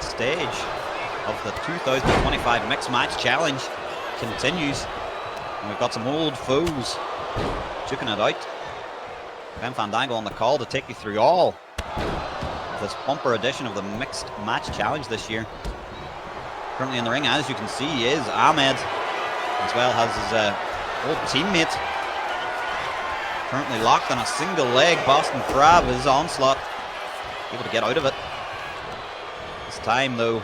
stage of the 2025 Mixed Match Challenge continues. And we've got some old foes duking it out. Clem Fandango on the call to take you through all of this bumper edition of the Mixed Match Challenge this year. Currently in the ring, as you can see, is Ahmed, as well as his old teammate. Currently locked on a single leg. Boston Crab is Onslaught, able to get out of it. This time, though,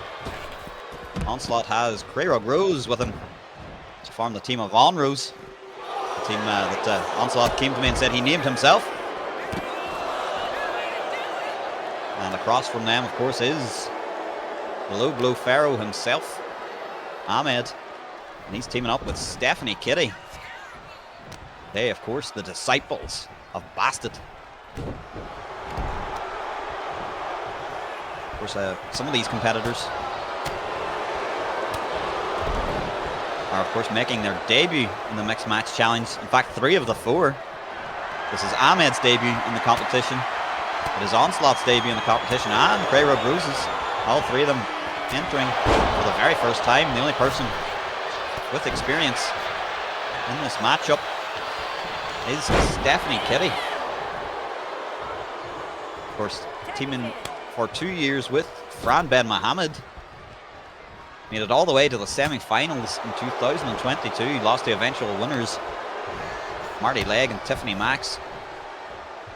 Onslaught has OnRose with him to form the team of OnRose, the team that Onslaught came to me and said he named himself. And across from them, of course, is the Low Blow Pharaoh himself, Ahmed, and he's teaming up with Stephanie Kitty. They, of course, the disciples of Bastet. Of course, some of these competitors are, of course, making their debut in the Mixed Match Challenge. In fact, 3 of the 4. This is Ahmed's debut in the competition. It is Onslaught's debut in the competition, and Bruises. All 3 of them entering for the very first time. The only person with experience in this matchup is Stephanie Kitty. Of course, teaming for 2 years with Fran Ben Mohammed. Made it all the way to the semi-finals in 2022. Lost to eventual winners Marty Legg and Tiffany Max.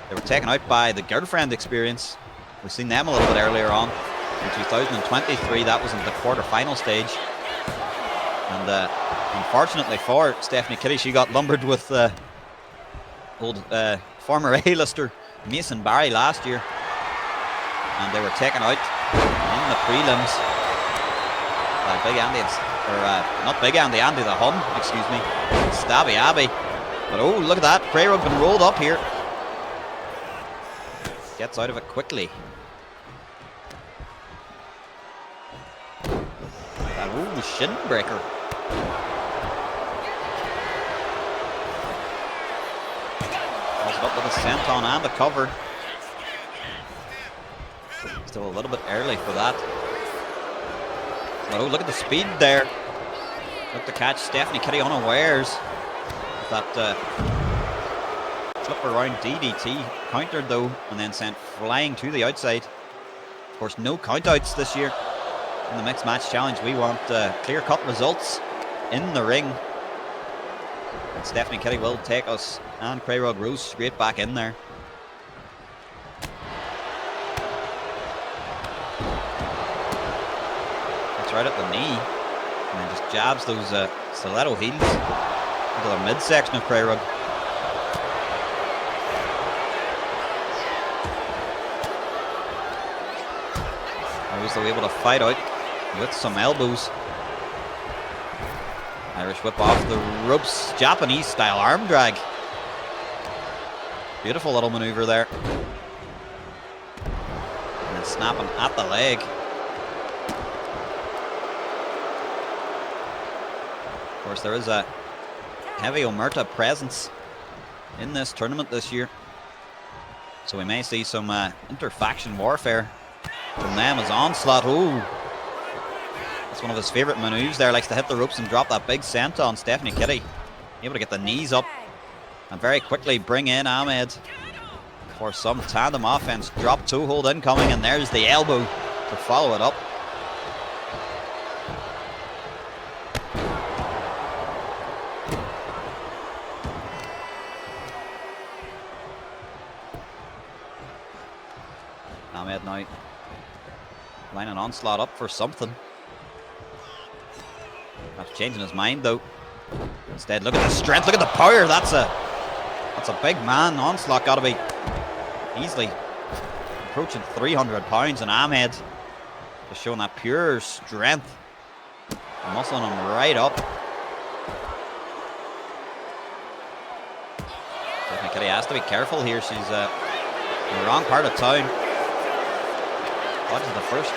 They were taken out by the Girlfriend Experience. We've seen them a little bit earlier on. In 2023, that was in the quarter-final stage. And unfortunately for Stephanie Kitty, she got lumbered with old former A-lister Mason Barry last year. And they were taken out in the prelims by Big Andy, or not Big Andy, Andy the Hun, excuse me, Stabby Abbey. But oh, look at that, Prey-Rug been rolled up here. Gets out of it quickly. That shin breaker. Calls it up with a senton and a cover. Still a little bit early for that. But oh, look at the speed there. Look to catch Stephanie Kitty unawares. That flip around DDT, countered though, and then sent flying to the outside. Of course, no countouts this year in the Mixed Match Challenge. We want clear-cut results in the ring. And Stephanie Kitty will take us and OnRose straight back in there. Gets right at the knee, and then just jabs those stiletto heels into the midsection of OnRose. Though able to fight out with some elbows. Irish whip off the ropes, Japanese style arm drag. Beautiful little maneuver there. And then snapping at the leg. Of course, there is a heavy Omerta presence in this tournament this year, so we may see some inter-faction warfare from them as Onslaught. Ooh, that's one of his favorite moves there. Likes to hit the ropes and drop that big senton on Stephanie Kitty. Able to get the knees up and very quickly bring in Ahmed for some tandem offense. Drop toe hold incoming, and there's the elbow to follow it up. Ahmed now lining Onslaught up for something. Perhaps changing his mind though. Instead, look at the strength, look at the power. That's a big man. Onslaught got to be easily approaching 300 pounds, and Ahmed just showing that pure strength, muscling him right up. Stephanie Kitty has to be careful here. She's in the wrong part of town. Dodges the first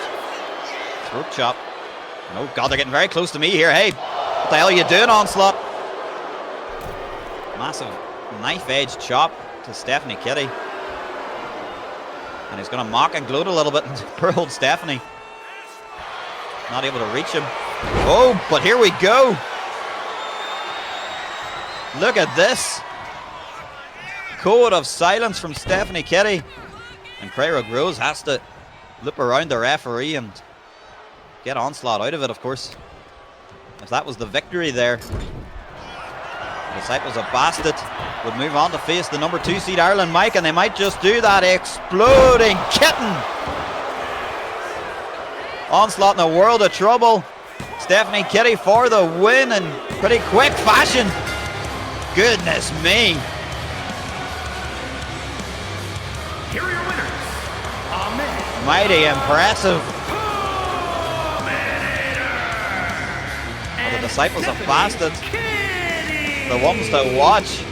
throat chop. And oh god, they're getting very close to me here. Hey, what the hell are you doing, Onslaught? Massive knife edge chop to Stephanie Kitty. And he's going to mock and gloat a little bit. Poor old Stephanie. Not able to reach him. Oh, but here we go. Look at this. Code of silence from Stephanie Kitty. And Craig Rose has to loop around the referee and get Onslaught out of it, of course. If that was the victory there, the Disciples of Bastet would move on to face the number 2 seed Ireland Mike, and they might just do that. Exploding kitten. Onslaught in a world of trouble. Stephanie Kitty for the win in pretty quick fashion. Goodness me. Here are your winners. Mighty impressive. The Disciples of Bastet, the ones to watch.